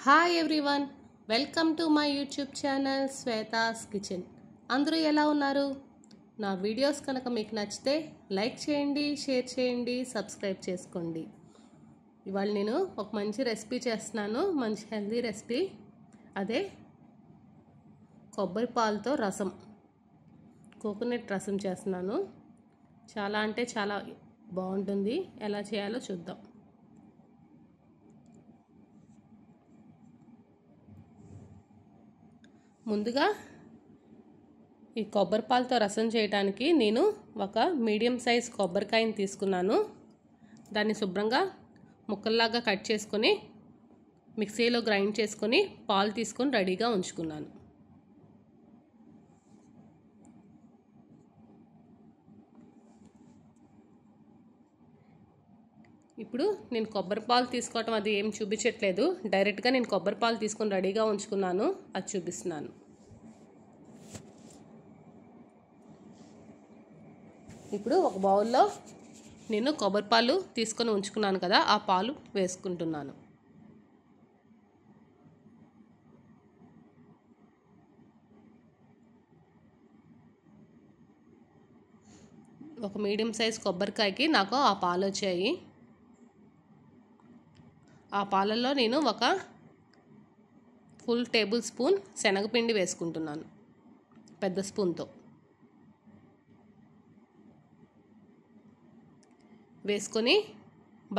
Hi everyone, welcome to my YouTube channel Shweta's kitchen. అందరూ ఎలా ఉన్నారు? నా వీడియోస్ కనుక మీకు నచ్చితే లైక్ చేయండి, షేర్ చేయండి, సబ్స్క్రైబ్ చేసుకోండి. ఇవాళ నేను ఒక మంచి రెసిపీ చేస్తున్నాను, మంచి హెల్దీ రెసిపీ. అదే కొబ్బరి పాలతో రసం, కోకోనట్ రసం చేస్తున్నాను. చాలా అంటే చాలా బాగుంటుంది. ఎలా చేయాలో చూద్దాం. ముందుగా ఈ కొబ్బరి పాలతో రసం చేయడానికి నేను ఒక మీడియం సైజ్ కొబ్బరికాయని తీసుకున్నాను. దాన్ని శుభ్రంగా ముక్కల్లాగా కట్ చేసుకొని మిక్సీలో గ్రైండ్ చేసుకొని పాలు తీసుకొని రెడీగా ఉంచుకున్నాను. ఇప్పుడు నేను కొబ్బరి పాలు తీసుకోవటం అది ఏం చూపించట్లేదు, డైరెక్ట్గా నేను కొబ్బరి పాలు తీసుకొని రెడీగా ఉంచుకున్నాను, అది చూపిస్తున్నాను. ఇప్పుడు ఒక బౌల్లో నేను కొబ్బరి పాలు తీసుకొని ఉంచుకున్నాను కదా, ఆ పాలు వేసుకుంటున్నాను. ఒక మీడియం సైజ్ కొబ్బరికాయకి నాకు ఆ పాలు వచ్చాయి. ఆ పాలల్లో నేను ఒక ఫుల్ టేబుల్ స్పూన్ శనగపిండి వేసుకుంటున్నాను, పెద్ద స్పూన్తో వేసుకొని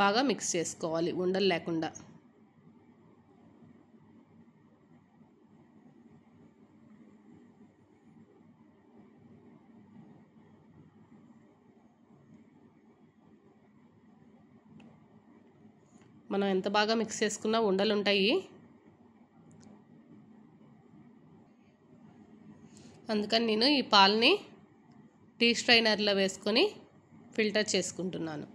బాగా మిక్స్ చేసుకోవాలి, ఉండలు లేకుండా. మనం ఎంత బాగా మిక్స్ చేసుకున్నా ఉండలు ఉంటాయి, అందుకని నేను ఈ పాలని టీ స్ట్రైనర్లో వేసుకొని ఫిల్టర్ చేసుకుంటున్నాను.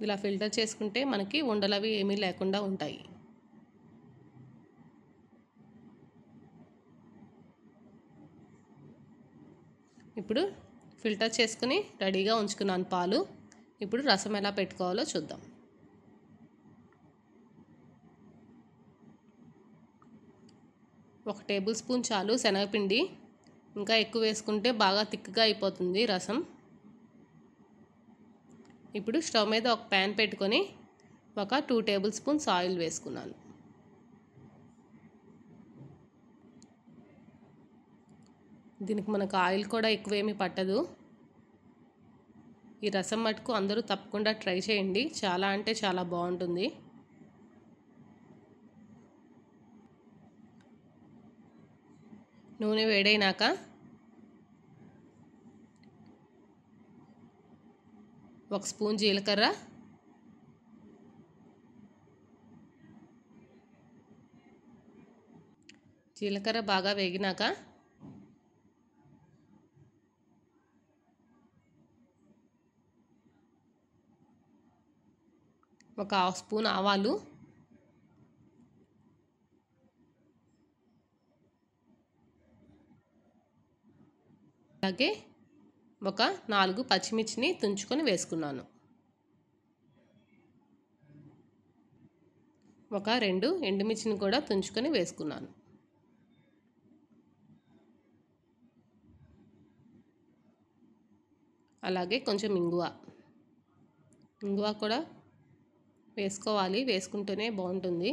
ఇలా ఫిల్టర్ చేసుకుంటే మనకి ఉండలవి ఏమీ లేకుండా ఉంటాయి. ఇప్పుడు ఫిల్టర్ చేసుకుని రెడీగా ఉంచుకున్నాను పాలు. ఇప్పుడు రసం ఎలా పెట్టుకోవాలో చూద్దాం. ఒక టేబుల్ స్పూన్ చాలు శనగపిండి, ఇంకా ఎక్కువ వేసుకుంటే బాగా థిక్గా అయిపోతుంది రసం. ఇప్పుడు స్టవ్ మీద ఒక ప్యాన్ పెట్టుకొని ఒక 2 టేబుల్ స్పూన్స్ ఆయిల్ వేసుకున్నాను. దీనికి మనకు ఆయిల్ కూడా ఎక్కువేమీ పట్టదు. ఈ రసం మటుకు అందరూ తప్పకుండా ట్రై చేయండి, చాలా అంటే చాలా బాగుంటుంది. నూనె వేడైనాక ఒక స్పూన్ జీలకర్ర, జీలకర్ర బాగా వేగినాక ఒక హాఫ్ స్పూన్ ఆవాలు, అలాగే ఒక 4 పచ్చిమిర్చిని తుంచుకొని వేసుకున్నాను. ఒక 2 ఎండుమిర్చిని కూడా తుంచుకొని వేసుకున్నాను. అలాగే కొంచెం ఇంగువ కూడా వేసుకోవాలి, వేసుకుంటేనే బాగుంటుంది.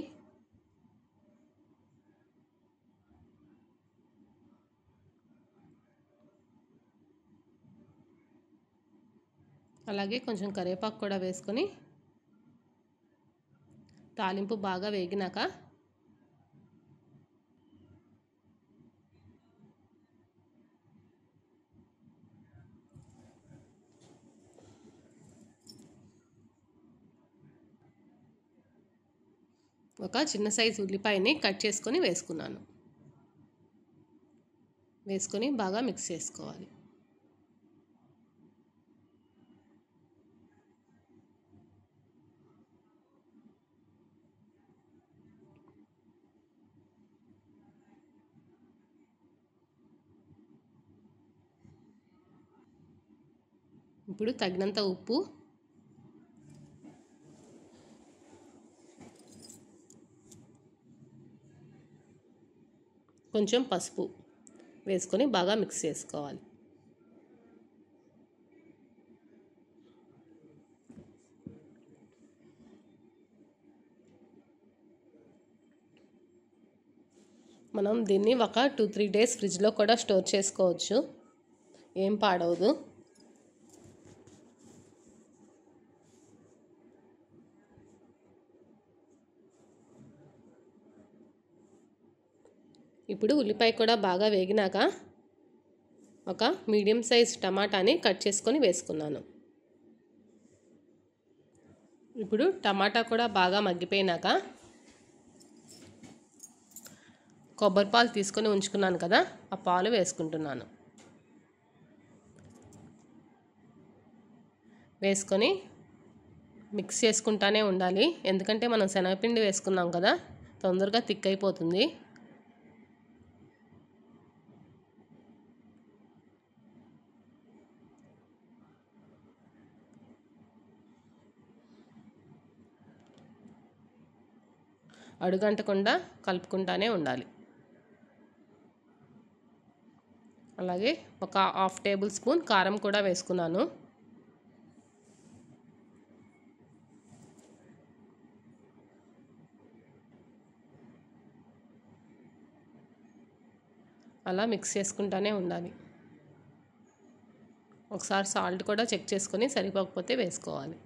అలాగే కొంచెం కరివేపాకు కూడా వేసుకొని తాలింపు బాగా వేగినాక ఒక చిన్న సైజు ఉల్లిపాయని కట్ చేసుకొని వేసుకున్నాను. వేసుకొని బాగా మిక్స్ చేసుకోవాలి. ఇప్పుడు తగినంత ఉప్పు, కొంచెం పసుపు వేసుకొని బాగా మిక్స్ చేసుకోవాలి. మనం దీన్ని ఒక 2-3 డేస్ ఫ్రిడ్జ్లో కూడా స్టోర్ చేసుకోవచ్చు, ఏం పాడవదు. ఇప్పుడు ఉల్లిపాయ కూడా బాగా వేగినాక ఒక మీడియం సైజ్ టమాటాని కట్ చేసుకొని వేసుకున్నాను. ఇప్పుడు టమాటా కూడా బాగా మగ్గిపోయినాక కొబ్బరి పాలు తీసుకొని ఉంచుకున్నాను కదా, ఆ పాలు వేసుకుంటున్నాను. వేసుకొని మిక్స్ చేసుకుంటానే ఉండాలి, ఎందుకంటే మనం శనగపిండి వేసుకున్నాం కదా, తొందరగా థిక్ అయిపోతుంది. అడుగంటకుండా కలుపుకుంటానే ఉండాలి. అలాగే ఒక 1/2 టేబుల్ స్పూన్ కారం కూడా వేసుకున్నాను. అలా మిక్స్ చేసుకుంటానే ఉండాలి. ఒకసారి సాల్ట్ కూడా చెక్ చేసుకొని సరిపోకపోతే వేసుకోవాలి.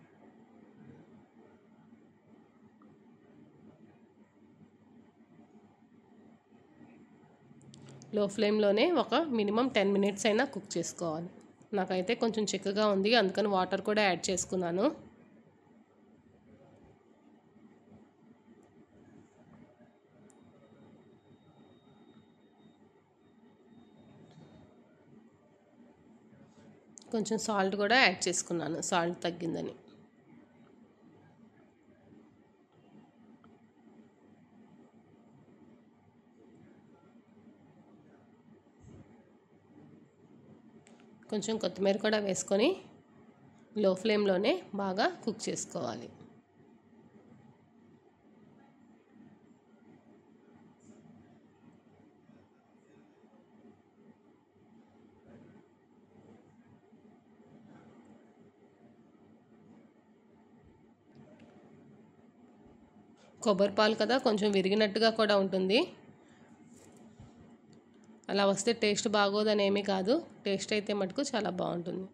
లో ఫ్లేమ్లోనే ఒక మినిమం 10 మినిట్స్ అయినా కుక్ చేసుకోవాలి. నాకైతే కొంచెం చిక్కగా ఉంది, అందుకని వాటర్ కూడా యాడ్ చేసుకున్నాను. కొంచెం సాల్ట్ కూడా యాడ్ చేసుకున్నాను, సాల్ట్ తగ్గిందని. కొంచెం కొత్తిమీర కూడా వేసుకొని లో ఫ్లేమ్లోనే బాగా కుక్ చేసుకోవాలి. కొబ్బరి పాలు కదా, కొంచెం విరిగినట్టుగా కూడా ఉంటుంది. అలా వస్తే టేస్ట్ బాగోదని ఏమీ కాదు, టేస్ట్ అయితే మటుకు చాలా బాగుంటుంది.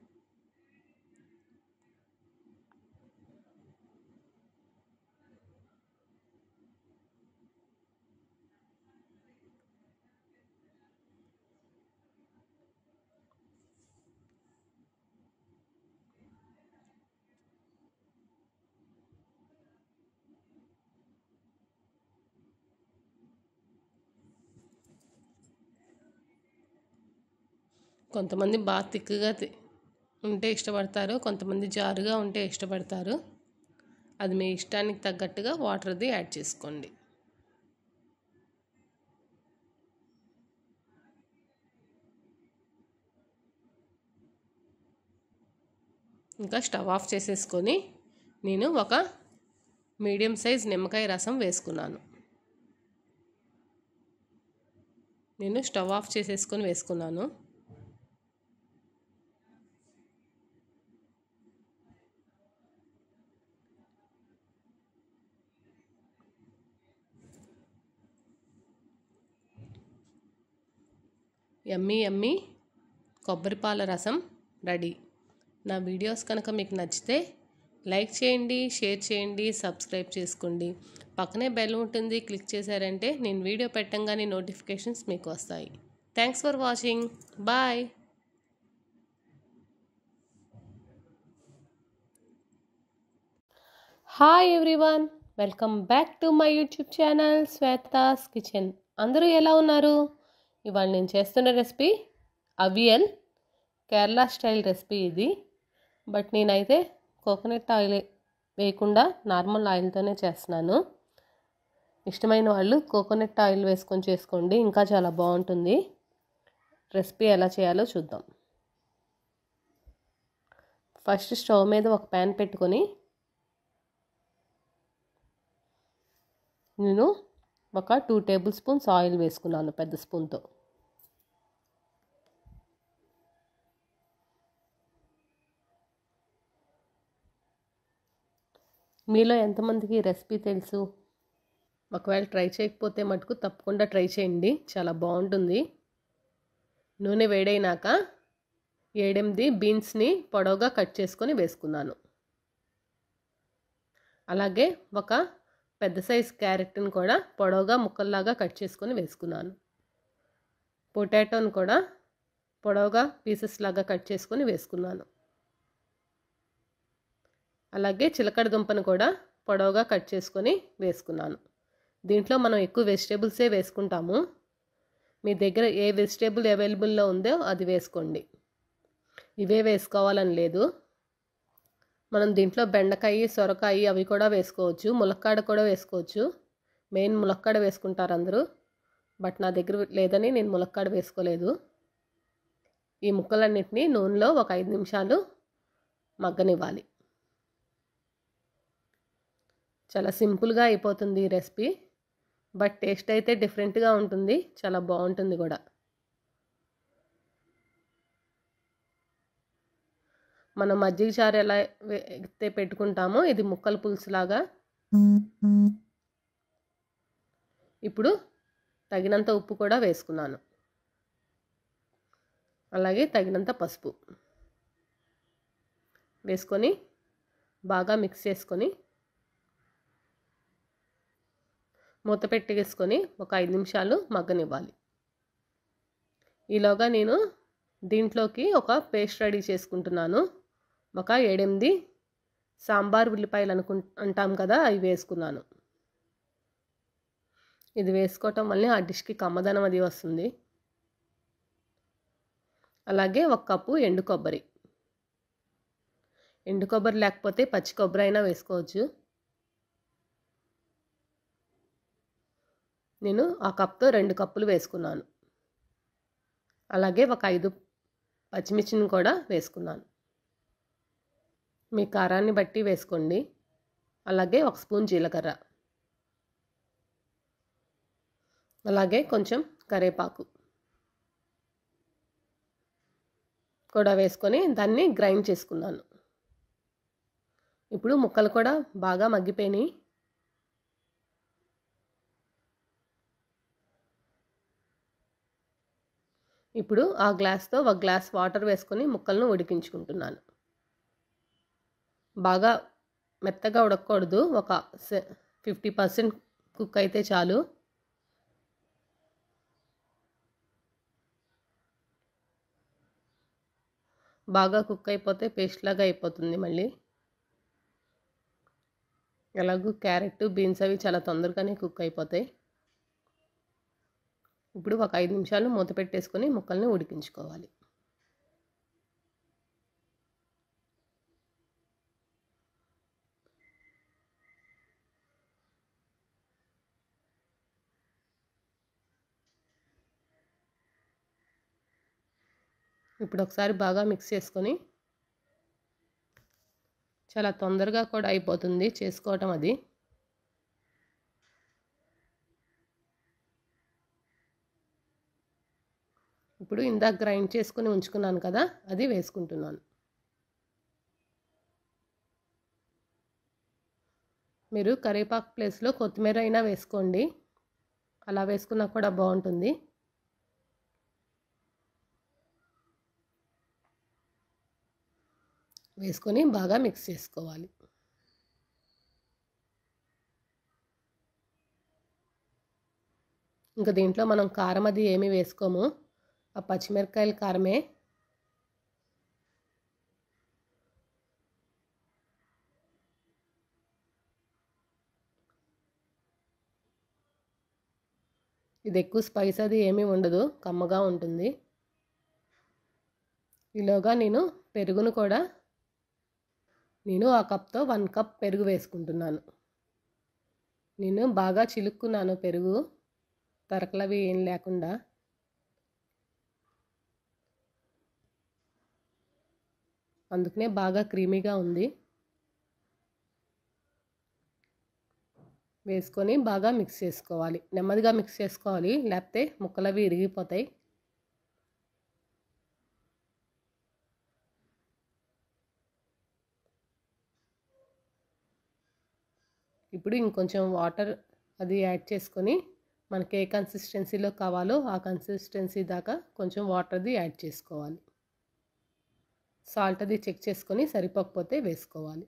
కొంతమంది బాగా తిక్కుగా ఉంటే ఇష్టపడతారు, కొంతమంది జారుగా ఉంటే ఇష్టపడతారు. అది మీ ఇష్టానికి తగ్గట్టుగా వాటర్ది యాడ్ చేసుకోండి. ఇంకా స్టవ్ ఆఫ్ చేసేసుకొని నేను ఒక మీడియం సైజ్ నిమ్మకాయ రసం వేసుకున్నాను. నేను స్టవ్ ఆఫ్ చేసేసుకొని వేసుకున్నాను. యమ్మీ యమ్మీ కొబ్బరిపాల రసం రెడీ. నా వీడియోస్ కనుక మీకు నచ్చితే లైక్ చేయండి, షేర్ చేయండి, సబ్స్క్రైబ్ చేసుకోండి. పక్కనే బెల్ ఉంటుంది, క్లిక్ చేశారంటే నేను వీడియో పెట్టంగానే నోటిఫికేషన్స్ మీకు వస్తాయి. Thanks for watching. Bye. Hi everyone, welcome back to my YouTube channel Shweta's kitchen. అందరూ ఎలా ఉన్నారు? ఇవాళ నేను చేస్తున్న recipe avial, Kerala style recipe ఇది. బట్ నేనైతే కోకోనట్ ఆయిల్ వేయకుండా నార్మల్ ఆయిల్తోనే చేస్తున్నాను. ఇష్టమైన వాళ్ళు కోకోనట్ ఆయిల్ వేసుకొని చేసుకోండి, ఇంకా చాలా బాగుంటుంది. రెసిపీ ఎలా చేయాలో చూద్దాం. ఫస్ట్ స్టవ్ మీద ఒక ప్యాన్ పెట్టుకొని నేను ఒక 2 టేబుల్ స్పూన్స్ ఆయిల్ వేసుకున్నాను పెద్ద స్పూన్తో. మీలో ఎంతమందికి ఈ రెసిపీ తెలుసు? ఒకవేళ ట్రై చేయకపోతే మటుకు తప్పకుండా ట్రై చేయండి, చాలా బాగుంటుంది. నూనె వేడైనాక 7-8 బీన్స్ని పొడవుగా కట్ చేసుకొని వేసుకున్నాను. అలాగే ఒక పెద్ద సైజ్ క్యారెట్ని కూడా పొడవుగా ముక్కల్లాగా కట్ చేసుకొని వేసుకున్నాను. పొటాటోని కూడా పొడవుగా పీసెస్ లాగా కట్ చేసుకొని వేసుకున్నాను. అలాగే చిలకడ దుంపను కూడా పొడవుగా కట్ చేసుకొని వేసుకున్నాను. దీంట్లో మనం ఎక్కువ వెజిటేబుల్సే వేసుకుంటాము. మీ దగ్గర ఏ వెజిటేబుల్ అవైలబుల్లో ఉందో అది వేసుకోండి, ఇవే వేసుకోవాలని లేదు. మనం దీంట్లో బెండకాయ, సొరకాయ అవి కూడా వేసుకోవచ్చు, ములక్కాడ కూడా వేసుకోవచ్చు. మెయిన్ ములక్కాడ వేసుకుంటారు అందరూ, బట్ నా దగ్గర లేదని నేను ములక్కాడ వేసుకోలేదు. ఈ ముక్కలన్నిటినీ నూనెలో ఒక 5 నిమిషాలు మగ్గనివ్వాలి. చాలా సింపుల్గా అయిపోతుంది ఈ రెసిపీ, బట్ టేస్ట్ అయితే డిఫరెంట్గా ఉంటుంది, చాలా బాగుంటుంది కూడా. మనం మజ్జిగ చారు ఎలా అయితే పెట్టుకుంటామో ఇది ముక్కల పులుసులాగా. ఇప్పుడు తగినంత ఉప్పు కూడా వేసుకున్నాను, అలాగే తగినంత పసుపు వేసుకొని బాగా మిక్స్ చేసుకొని మూత పెట్టేసుకొని ఒక 5 నిమిషాలు మగ్గనివ్వాలి. ఈలోగా నేను దీంట్లోకి ఒక పేస్ట్ రెడీ చేసుకుంటున్నాను. ఒక 7-8 సాంబార్ ఉల్లిపాయలు అంటాం కదా, అవి వేసుకున్నాను. ఇది వేసుకోవటం వల్ల ఆ డిష్కి కమ్మదనం అది వస్తుంది. అలాగే 1 కప్పు ఎండు కొబ్బరి. ఎండు కొబ్బరి లేకపోతే పచ్చి కొబ్బరి అయినా వేసుకోవచ్చు. నేను ఆ కప్తో 2 కప్పులు వేసుకున్నాను. అలాగే ఒక 5 పచ్చిమిర్చిని కూడా వేసుకున్నాను. మీ కారాన్ని బట్టి వేసుకోండి. అలాగే 1 స్పూన్ జీలకర్ర, అలాగే కొంచెం కరివేపాకు కూడా వేసుకొని దాన్ని గ్రైండ్ చేసుకున్నాను. ఇప్పుడు ముక్కలు కూడా బాగా మగ్గిపోయినాయి. ఇప్పుడు ఆ గ్లాస్తో 1 గ్లాస్ వాటర్ వేసుకొని ముక్కలను ఉడికించుకుంటున్నాను. బాగా మెత్తగా ఉడకకూడదు, ఒక 50% కుక్ అయితే చాలు. బాగా కుక్ అయిపోతే పేస్ట్ లాగా అయిపోతుంది. మళ్ళీ ఎలాగూ క్యారెట్, బీన్స్ అవి చాలా తొందరగానే కుక్ అయిపోతాయి. ఇప్పుడు ఒక 5 నిమిషాలు మూత పెట్టేసుకొని ముక్కల్ని ఉడికించుకోవాలి. ఇప్పుడు ఒకసారి బాగా మిక్స్ చేసుకొని, చాలా తొందరగా కూడా అయిపోతుంది చేసుకోవటం అది. ఇప్పుడు ఇందాక గ్రైండ్ చేసుకొని ఉంచుకున్నాను కదా, అది వేసుకుంటున్నాను. మీరు కరివేపాకు ప్లేస్లో కొత్తిమీర అయినా వేసుకోండి, అలా వేసుకున్నా కూడా బాగుంటుంది. వేసుకొని బాగా మిక్స్ చేసుకోవాలి. ఇంకా దీంట్లో మనం కారం అది ఏమీ వేసుకోము, ఆ పచ్చిమిరపకాయల కారమే. ఇది ఎక్కువ స్పైస్ అది ఏమీ ఉండదు, కమ్మగా ఉంటుంది. ఈలోగా నేను పెరుగును కూడా, నేను ఆ కప్తో 1 కప్ పెరుగు వేసుకుంటున్నాను. నేను బాగా చిలుక్కున్నాను పెరుగు, తరకలవి ఏం లేకుండా. అందుకనే బాగా క్రీమీగా ఉంది. వేసుకొని బాగా మిక్స్ చేసుకోవాలి. నెమ్మదిగా మిక్స్ చేసుకోవాలి, లేకపోతే ముక్కలు అవి ఇరిగిపోతాయి. ఇప్పుడు ఇంకొంచెం వాటర్ అది యాడ్ చేసుకొని మనకి ఏ కన్సిస్టెన్సీలో కావాలో ఆ కన్సిస్టెన్సీ దాకా కొంచెం వాటర్ది యాడ్ చేసుకోవాలి. సాల్ట్ అది చెక్ చేసుకొని సరిపోకపోతే వేసుకోవాలి.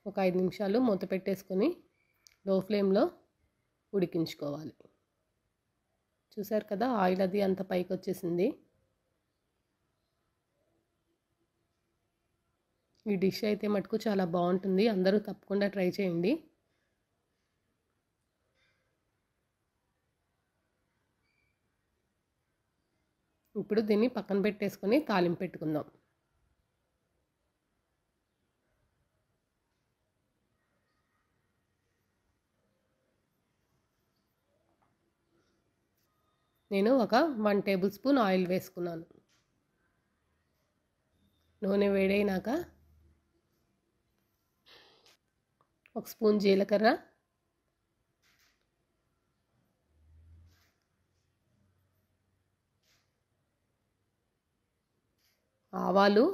ఒక 5 నిమిషాలు మూత పెట్టేసుకొని లో ఫ్లేమ్లో ఉడికించుకోవాలి. చూసారు కదా, ఆయిల్ అది అంత పైకి వచ్చేసింది. ఈ డిష్ అయితే మటుకు చాలా బాగుంటుంది. అందరూ తప్పకుండా ట్రై చేయండి. ఇప్పుడు దీన్ని పక్కన పెట్టేసుకొని తాలింపు పెట్టుకుందాం. నేను ఒక 1 టేబుల్ స్పూన్ ఆయిల్ వేసుకున్నాను. నూనె వేడైనాక 1 స్పూన్ జీలకర్ర, ఆవాలు,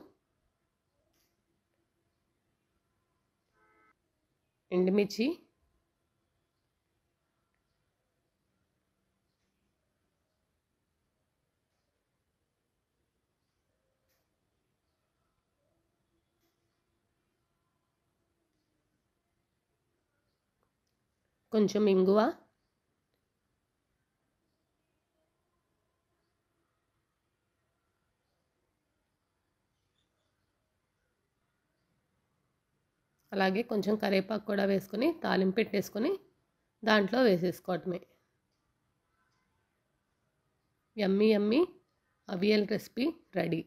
ఎండుమిర్చి, కొంచెం ఇంగువ, అలాగే కొంచెం కరివేపాకు కూడా వేసుకొని తాలింపు పెట్టేసుకొని దాంట్లో వేసేసుకోవటమే. యమ్మీ యమ్మీ అవియల్ రెసిపీ రెడీ.